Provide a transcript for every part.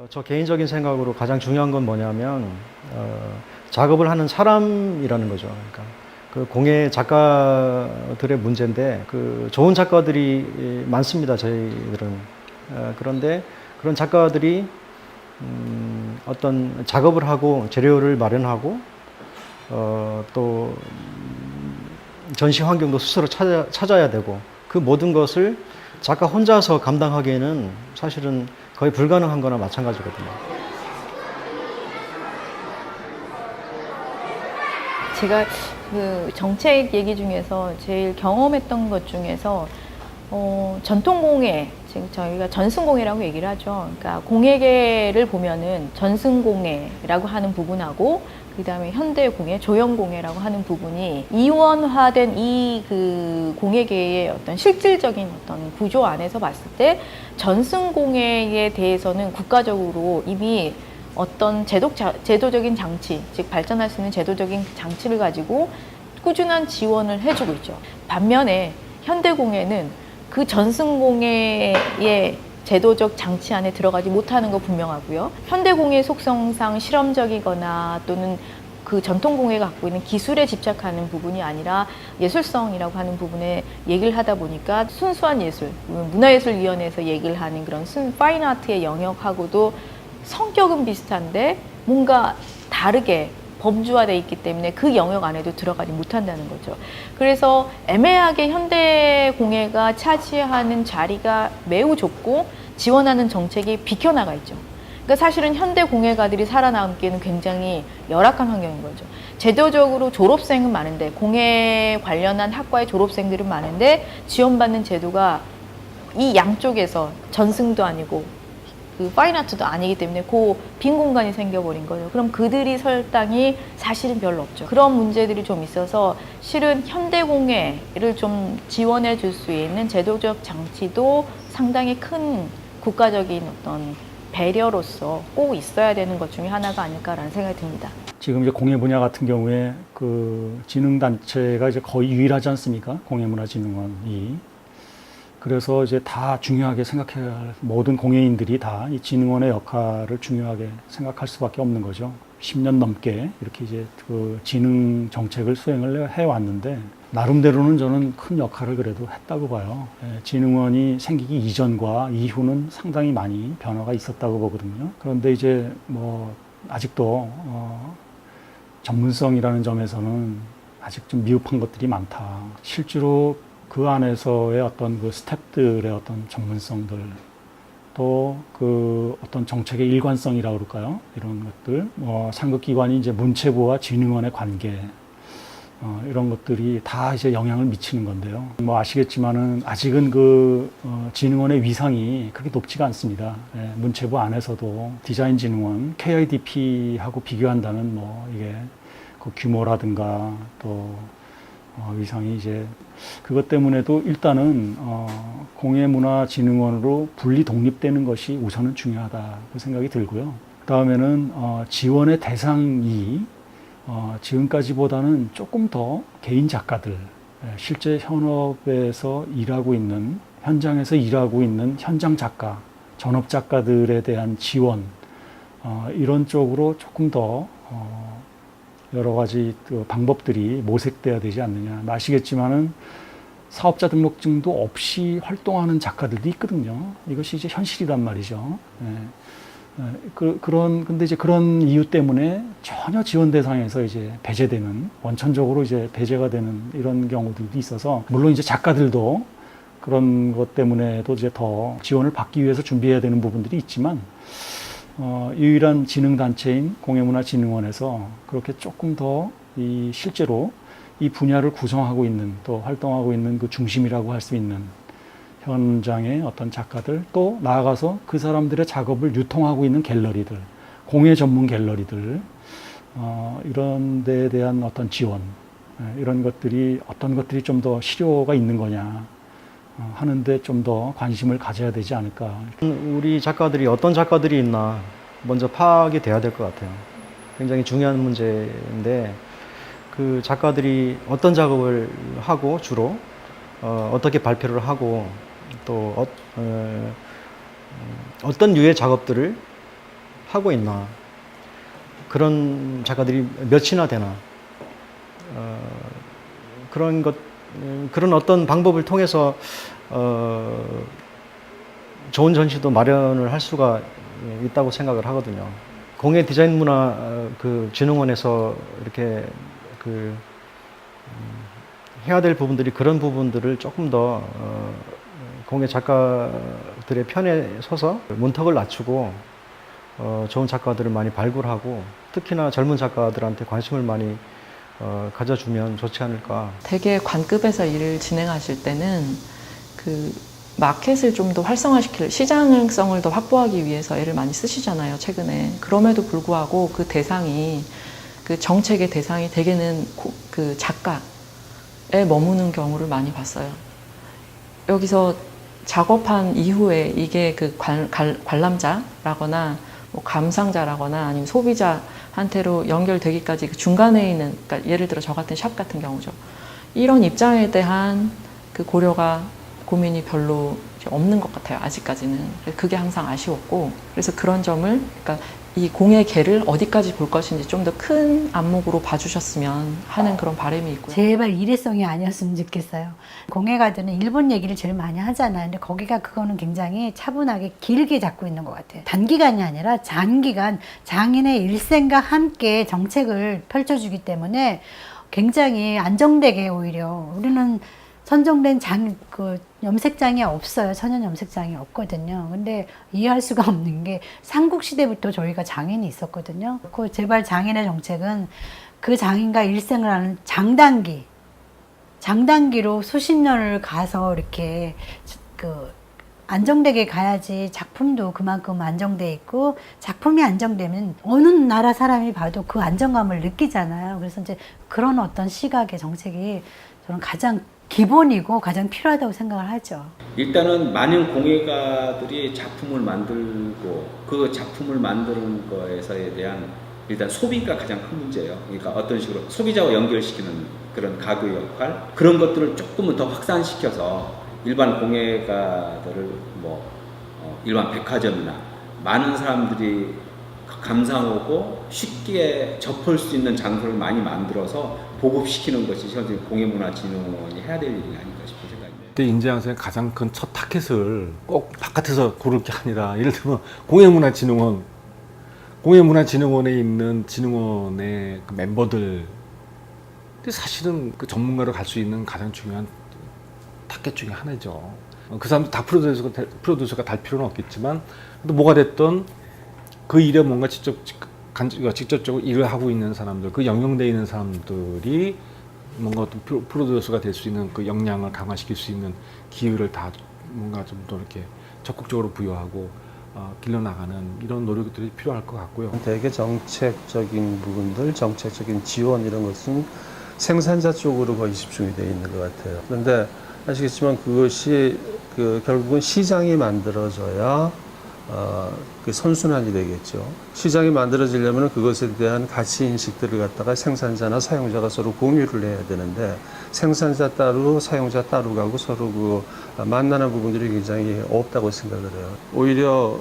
저 개인적인 생각으로 가장 중요한 건 뭐냐면 작업을 하는 사람이라는 거죠. 그러니까 그 공예 작가들의 문제인데 그 좋은 작가들이 많습니다. 저희들은 그런데 그런 작가들이 어떤 작업을 하고 재료를 마련하고 또 전시 환경도 스스로 찾아야 되고 그 모든 것을 작가 혼자서 감당하기에는 사실은 거의 불가능한 거나 마찬가지거든요. 제가 그 정책 얘기 중에서 제일 경험했던 것 중에서 전통공예, 지금 저희가 전승공예라고 얘기를 하죠. 그러니까 공예계를 보면은 전승공예라고 하는 부분하고 그 다음에 현대공예, 조형공예라고 하는 부분이 이원화된 이 그 공예계의 어떤 실질적인 어떤 구조 안에서 봤을 때 전승공예에 대해서는 국가적으로 이미 어떤 제도적인 장치, 즉 발전할 수 있는 제도적인 장치를 가지고 꾸준한 지원을 해주고 있죠. 반면에 현대공예는 그 전승공예의 제도적 장치 안에 들어가지 못하는 거 분명하고요. 현대공예 속성상 실험적이거나 또는 그 전통공예가 갖고 있는 기술에 집착하는 부분이 아니라 예술성이라고 하는 부분에 얘기를 하다 보니까 순수한 예술, 문화예술위원회에서 얘기를 하는 그런 파인아트의 영역하고도 성격은 비슷한데 뭔가 다르게 범주화되어 있기 때문에 그 영역 안에도 들어가지 못한다는 거죠. 그래서 애매하게 현대공예가 차지하는 자리가 매우 좁고 지원하는 정책이 비켜나가 있죠. 그러니까 사실은 현대공예가들이 살아남기에는 굉장히 열악한 환경인 거죠. 제도적으로 졸업생은 많은데 공예 관련한 학과의 졸업생들은 많은데 지원받는 제도가 이 양쪽에서 전승도 아니고 그 파인아트도 아니기 때문에 그 빈 공간이 생겨버린 거예요. 그럼 그들이 설 땅이 사실은 별로 없죠. 그런 문제들이 좀 있어서 실은 현대공예를 좀 지원해 줄 수 있는 제도적 장치도 상당히 큰 국가적인 어떤 배려로서 꼭 있어야 되는 것 중에 하나가 아닐까라는 생각이 듭니다. 지금 이제 공예 분야 같은 경우에 그 진흥단체가 이제 거의 유일하지 않습니까? 공예문화진흥원이. 그래서 이제 다 중요하게 생각해야 할 모든 공예인들이 다 이 진흥원의 역할을 중요하게 생각할 수밖에 없는 거죠. 10년 넘게 이렇게 이제 그 진흥 정책을 수행을 해왔는데 나름대로는 저는 큰 역할을 그래도 했다고 봐요. 진흥원이 생기기 이전과 이후는 상당히 많이 변화가 있었다고 보거든요. 그런데 이제 뭐 아직도 전문성이라는 점에서는 아직 좀 미흡한 것들이 많다. 실제로 그 안에서의 어떤 그 스태프들의 어떤 전문성들, 또 그 어떤 정책의 일관성이라고 그럴까요? 이런 것들, 상급기관이 이제 문체부와 진흥원의 관계, 이런 것들이 다 이제 영향을 미치는 건데요. 뭐 아시겠지만은 아직은 그 진흥원의 위상이 그렇게 높지가 않습니다. 문체부 안에서도 디자인 진흥원, KIDP하고 비교한다면 뭐 이게 그 규모라든가 또 위상이 이제 그것 때문에도 일단은 공예문화진흥원으로 분리 독립되는 것이 우선은 중요하다 그 생각이 들고요. 그 다음에는 지원의 대상이 지금까지보다는 조금 더 개인 작가들, 실제 현업에서 일하고 있는 현장에서 일하고 있는 현장 작가, 전업 작가들에 대한 지원 이런 쪽으로 조금 더 여러 가지 그 방법들이 모색돼야 되지 않느냐. 아시겠지만은 사업자 등록증도 없이 활동하는 작가들도 있거든요. 이것이 이제 현실이란 말이죠. 근데 이제 그런 이유 때문에 전혀 지원 대상에서 이제 배제되는, 원천적으로 이제 배제가 되는 이런 경우들도 있어서, 물론 이제 작가들도 그런 것 때문에도 이제 더 지원을 받기 위해서 준비해야 되는 부분들이 있지만, 유일한 진흥단체인 공예문화진흥원에서 그렇게 조금 더 실제로 이 분야를 구성하고 있는, 또 활동하고 있는 그 중심이라고 할 수 있는 현장의 어떤 작가들, 또 나아가서 그 사람들의 작업을 유통하고 있는 갤러리들, 공예 전문 갤러리들, 이런 데에 대한 어떤 지원, 이런 것들이 어떤 것들이 좀 더 실효가 있는 거냐 하는데 좀 더 관심을 가져야 되지 않을까. 우리 작가들이 어떤 작가들이 있나 먼저 파악이 돼야 될 것 같아요. 굉장히 중요한 문제인데 그 작가들이 어떤 작업을 하고 주로 어떻게 발표를 하고 또 어떤 류의 작업들을 하고 있나, 그런 작가들이 몇이나 되나, 그런 어떤 방법을 통해서 좋은 전시도 마련을 할 수가 있다고 생각을 하거든요. 공예 디자인 문화 그 진흥원에서 이렇게 해야 될 부분들이, 그런 부분들을 조금 더 공예 작가들의 편에 서서 문턱을 낮추고 좋은 작가들을 많이 발굴하고, 특히나 젊은 작가들한테 관심을 많이 가져주면 좋지 않을까. 되게 관급에서 일을 진행하실 때는 그 마켓을 좀 더 활성화시킬, 시장성을 더 확보하기 위해서 애를 많이 쓰시잖아요, 최근에. 그럼에도 불구하고 그 대상이, 그 정책의 대상이 대개는 그 작가에 머무는 경우를 많이 봤어요. 여기서 작업한 이후에 이게 그 관람자라거나 뭐 감상자라거나 아니면 소비자한테로 연결되기까지 그 중간에 있는, 그러니까 예를 들어 저 같은 샵 같은 경우죠. 이런 입장에 대한 그 고려가, 고민이 별로 없는 것 같아요, 아직까지는. 그게 항상 아쉬웠고, 그래서 그런 점을, 그러니까 이 공예계를 어디까지 볼 것인지 좀 더 큰 안목으로 봐주셨으면 하는 그런 바람이 있고요. 제발 일회성이 아니었으면 좋겠어요. 공예가들은 일본 얘기를 제일 많이 하잖아요. 근데 거기가 그거는 굉장히 차분하게 길게 잡고 있는 것 같아요. 단기간이 아니라 장기간, 장인의 일생과 함께 정책을 펼쳐주기 때문에 굉장히 안정되게, 오히려 우리는 선정된 염색장이 없어요. 천연 염색장이 없거든요. 근데 이해할 수가 없는 게 삼국시대부터 저희가 장인이 있었거든요. 그 제발 장인의 정책은 그 장인과 일생을 하는 장단기로 수십 년을 가서 이렇게 안정되게 가야지 작품도 그만큼 안정돼 있고, 작품이 안정되면 어느 나라 사람이 봐도 그 안정감을 느끼잖아요. 그래서 이제 그런 어떤 시각의 정책이 저는 가장 기본이고 가장 필요하다고 생각을 하죠. 일단은 많은 공예가들이 작품을 만들고 그 작품을 만드는 거에서에 대한 일단 소비가 가장 큰 문제예요. 그러니까 어떤 식으로 소비자와 연결시키는 그런 가구 역할, 그런 것들을 조금은 더 확산시켜서 일반 공예가들을 일반 백화점이나 많은 사람들이 감상하고 쉽게 접할 수 있는 장소를 많이 만들어서 보급시키는 것이 현재 공예문화진흥원이 해야 될 일이 아닌가 싶은 생각입니다. 그때 인재양성의 가장 큰 첫 타켓을 꼭 바깥에서 고를 게 아니라, 예를 들면 공예문화진흥원에 있는 진흥원의 그 멤버들, 사실은 그 전문가로 갈 수 있는 가장 중요한 타켓 중에 하나죠. 그 사람들 다 프로듀서가 될 필요는 없겠지만, 또 뭐가 됐든 그 일에 뭔가 직접적으로 일을 하고 있는 사람들, 그 영역되어 있는 사람들이 뭔가 또 프로듀서가 될 수 있는 그 역량을 강화시킬 수 있는 기회를 다 뭔가 좀 더 이렇게 적극적으로 부여하고 길러나가는 이런 노력들이 필요할 것 같고요. 되게 정책적인 부분들, 정책적인 지원 이런 것은 생산자 쪽으로 거의 집중이 되어 있는 것 같아요. 그런데 아시겠지만 그것이 결국은 시장이 만들어져야 그 선순환이 되겠죠. 시장이 만들어지려면 그것에 대한 가치 인식들을 갖다가 생산자나 사용자가 서로 공유를 해야 되는데, 생산자 따로 사용자 따로 가고 서로 만나는 부분들이 굉장히 없다고 생각을 해요. 오히려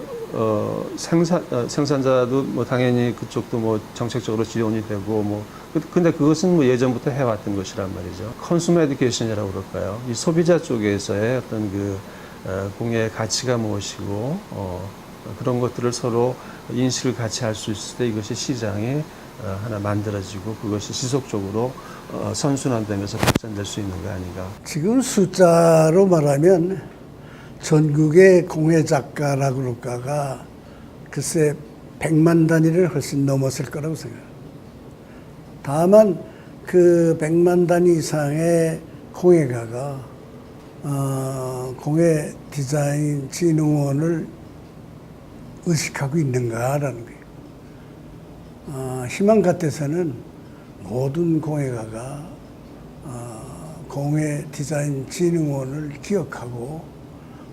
생산자도 당연히 그쪽도 정책적으로 지원이 되고 근데 그것은 예전부터 해왔던 것이란 말이죠. 컨슈머 에듀케이션이라고 그럴까요? 이 소비자 쪽에서의 어떤 공예의 가치가 무엇이고 그런 것들을 서로 인식을 같이 할 수 있을 때 이것이 시장이 하나 만들어지고 그것이 지속적으로 선순환되면서 발전될 수 있는 거 아닌가. 지금 숫자로 말하면 전국의 공예 작가라고 그럴까가 글쎄 100만 단위를 훨씬 넘었을 거라고 생각해요. 다만 그 100만 단위 이상의 공예가가 공예 디자인 진흥원을 의식하고 있는가라는 거예요. 희망 같아서는 모든 공예가가 공예 디자인 진흥원을 기억하고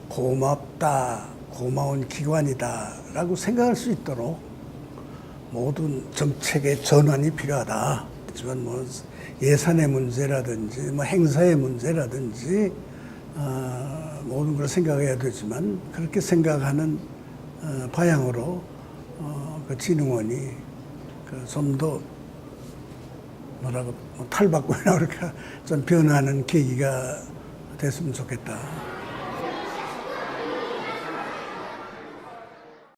고맙다, 고마운 기관이다 라고 생각할 수 있도록 모든 정책의 전환이 필요하다. 하지만 예산의 문제라든지 행사의 문제라든지 모든 걸 생각해야 되지만, 그렇게 생각하는 방향으로 그 진흥원이 좀 더 뭐라고 탈바꿈이나 그럴까 좀 변하는 계기가 됐으면 좋겠다.